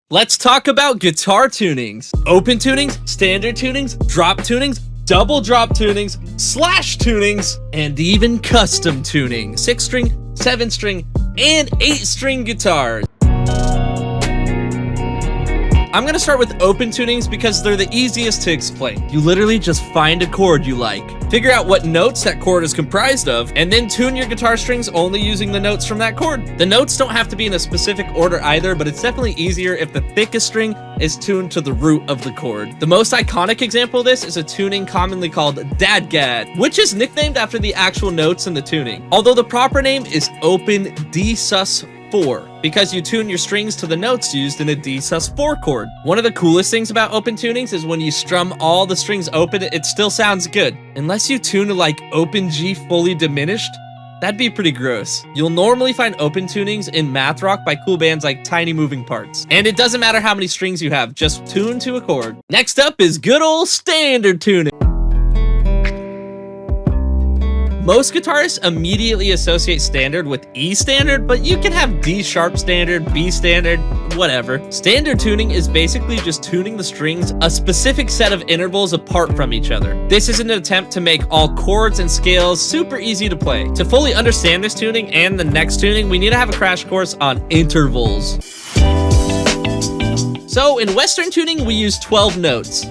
Let's talk about guitar tunings. Open tunings, standard tunings, drop tunings, double drop tunings, slash tunings, and even custom tuning. 6-string, 7-string, and 8-string guitars. I'm gonna start with open tunings because they're the easiest to explain. You literally just find a chord you like, figure out what notes that chord is comprised of, and then tune your guitar strings only using the notes from that chord. The notes don't have to be in a specific order either, but it's definitely easier if the thickest string is tuned to the root of the chord. The most iconic example of this is a tuning commonly called dadgad, which is nicknamed after the actual notes in the tuning. Although the proper name is open D sus 4, because you tune your strings to the notes used in a D sus 4 chord. One of the coolest things about open tunings is when you strum all the strings open, it still sounds good. Unless you tune to like open G fully diminished, that'd be pretty gross. You'll normally find open tunings in math rock by cool bands like Tiny Moving Parts. And it doesn't matter how many strings you have, just tune to a chord. Next up is good old standard tuning. Most guitarists immediately associate standard with E standard, but you can have D sharp standard, B standard, whatever. Standard tuning is basically just tuning the strings a specific set of intervals apart from each other. This is an attempt to make all chords and scales super easy to play. To fully understand this tuning and the next tuning, we need to have a crash course on intervals. So in Western tuning, we use 12 notes.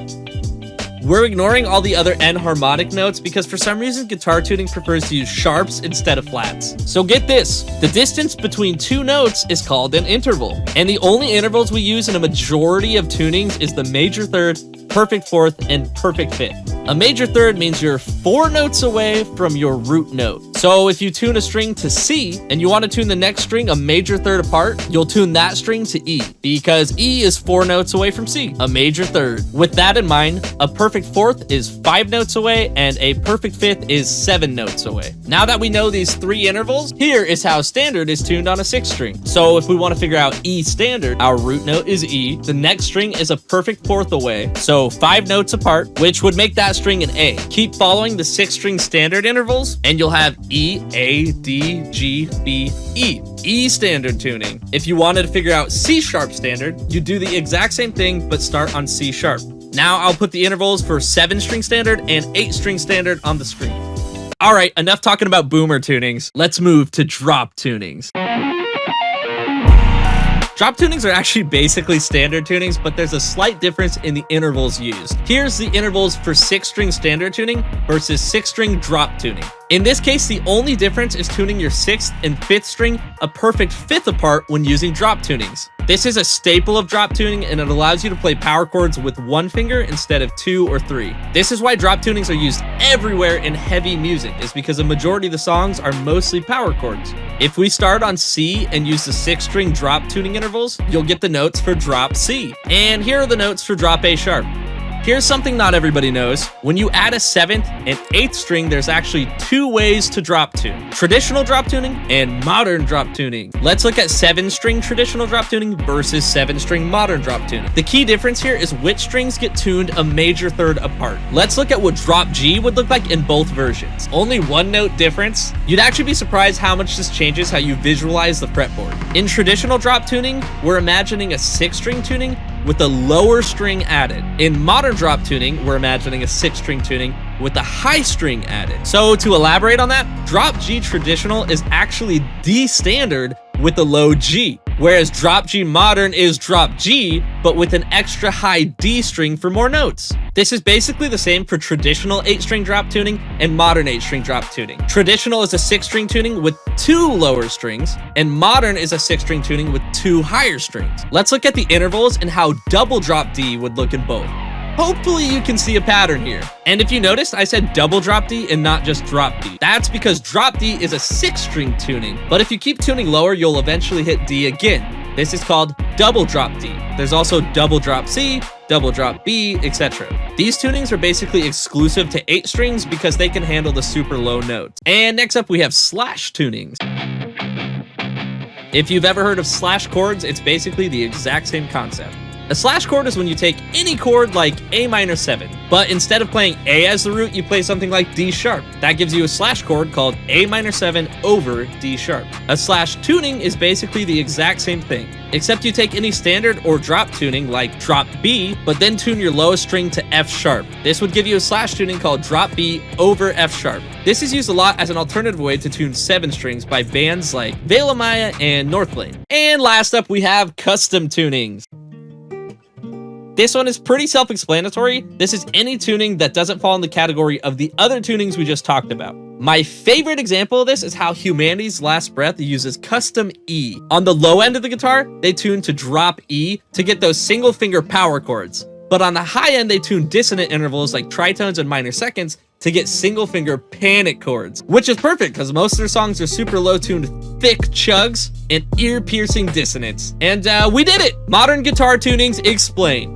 We're ignoring all the other enharmonic notes because for some reason guitar tuning prefers to use sharps instead of flats. So get this, the distance between two notes is called an interval. And the only intervals we use in a majority of tunings is the major third, perfect fourth, and perfect fifth. A major third means you're 4 notes away from your root note. So if you tune a string to C and you want to tune the next string a major third apart, you'll tune that string to E because E is 4 notes away from C, a major third. With that in mind, a perfect fourth is 5 notes away and a perfect fifth is 7 notes away. Now that we know these 3 intervals, here is how standard is tuned on a 6th string. So if we want to figure out E standard, our root note is E, the next string is a perfect fourth away, so 5 notes apart, which would make that string an A. Keep following the 6-string standard intervals and you'll have E, A, D, G, B, E. E standard tuning. If you wanted to figure out C sharp standard, you do the exact same thing but start on C sharp. Now I'll put the intervals for 7-string standard and 8-string standard on the screen. All right, enough talking about boomer tunings. Let's move to drop tunings. Drop tunings are actually basically standard tunings, but there's a slight difference in the intervals used. Here's the intervals for 6-string standard tuning versus 6-string drop tuning. In this case, the only difference is tuning your 6th and 5th string a perfect fifth apart when using drop tunings. This is a staple of drop tuning and it allows you to play power chords with 1 finger instead of 2 or 3. This is why drop tunings are used everywhere in heavy music, is because a majority of the songs are mostly power chords. If we start on C and use the 6-string drop tuning intervals, you'll get the notes for drop C. And here are the notes for drop A sharp. Here's something not everybody knows. When you add a 7th and 8th string, there's actually 2 ways to drop tune. Traditional drop tuning and modern drop tuning. Let's look at 7-string traditional drop tuning versus 7-string modern drop tuning. The key difference here is which strings get tuned a major third apart. Let's look at what drop G would look like in both versions. Only 1 note difference. You'd actually be surprised how much this changes how you visualize the fretboard. In traditional drop tuning, we're imagining a 6-string tuning with a lower string added. In modern drop tuning, we're imagining a 6-string tuning with a high string added. So to elaborate on that, drop G traditional is actually D standard with a low G, whereas drop G modern is drop G, but with an extra high D string for more notes. This is basically the same for traditional 8-string drop tuning and modern 8-string drop tuning. Traditional is a 6-string tuning with 2 lower strings, and modern is a 6-string tuning with 2 higher strings. Let's look at the intervals and how double drop D would look in both. Hopefully you can see a pattern here. And if you noticed, I said double drop D and not just drop D. That's because drop D is a 6-string tuning, but if you keep tuning lower, you'll eventually hit D again. This is called double drop D. There's also double drop C, double drop B, etc. These tunings are basically exclusive to 8 strings because they can handle the super low notes. And next up we have slash tunings. If you've ever heard of slash chords, it's basically the exact same concept. A slash chord is when you take any chord like A minor 7, but instead of playing A as the root, you play something like D sharp. That gives you a slash chord called A minor 7 over D sharp. A slash tuning is basically the exact same thing, except you take any standard or drop tuning like drop B, but then tune your lowest string to F sharp. This would give you a slash tuning called drop B over F sharp. This is used a lot as an alternative way to tune 7 strings by bands like Veil Maya and Northlane. And last up, we have custom tunings. This one is pretty self-explanatory. This is any tuning that doesn't fall in the category of the other tunings we just talked about. My favorite example of this is how Humanity's Last Breath uses custom E. On the low end of the guitar, they tune to drop E to get those single finger power chords. But on the high end, they tune dissonant intervals like tritones and minor seconds to get single finger panic chords, which is perfect because most of their songs are super low tuned, thick chugs and ear piercing dissonance. And we did it! Modern guitar tunings explained.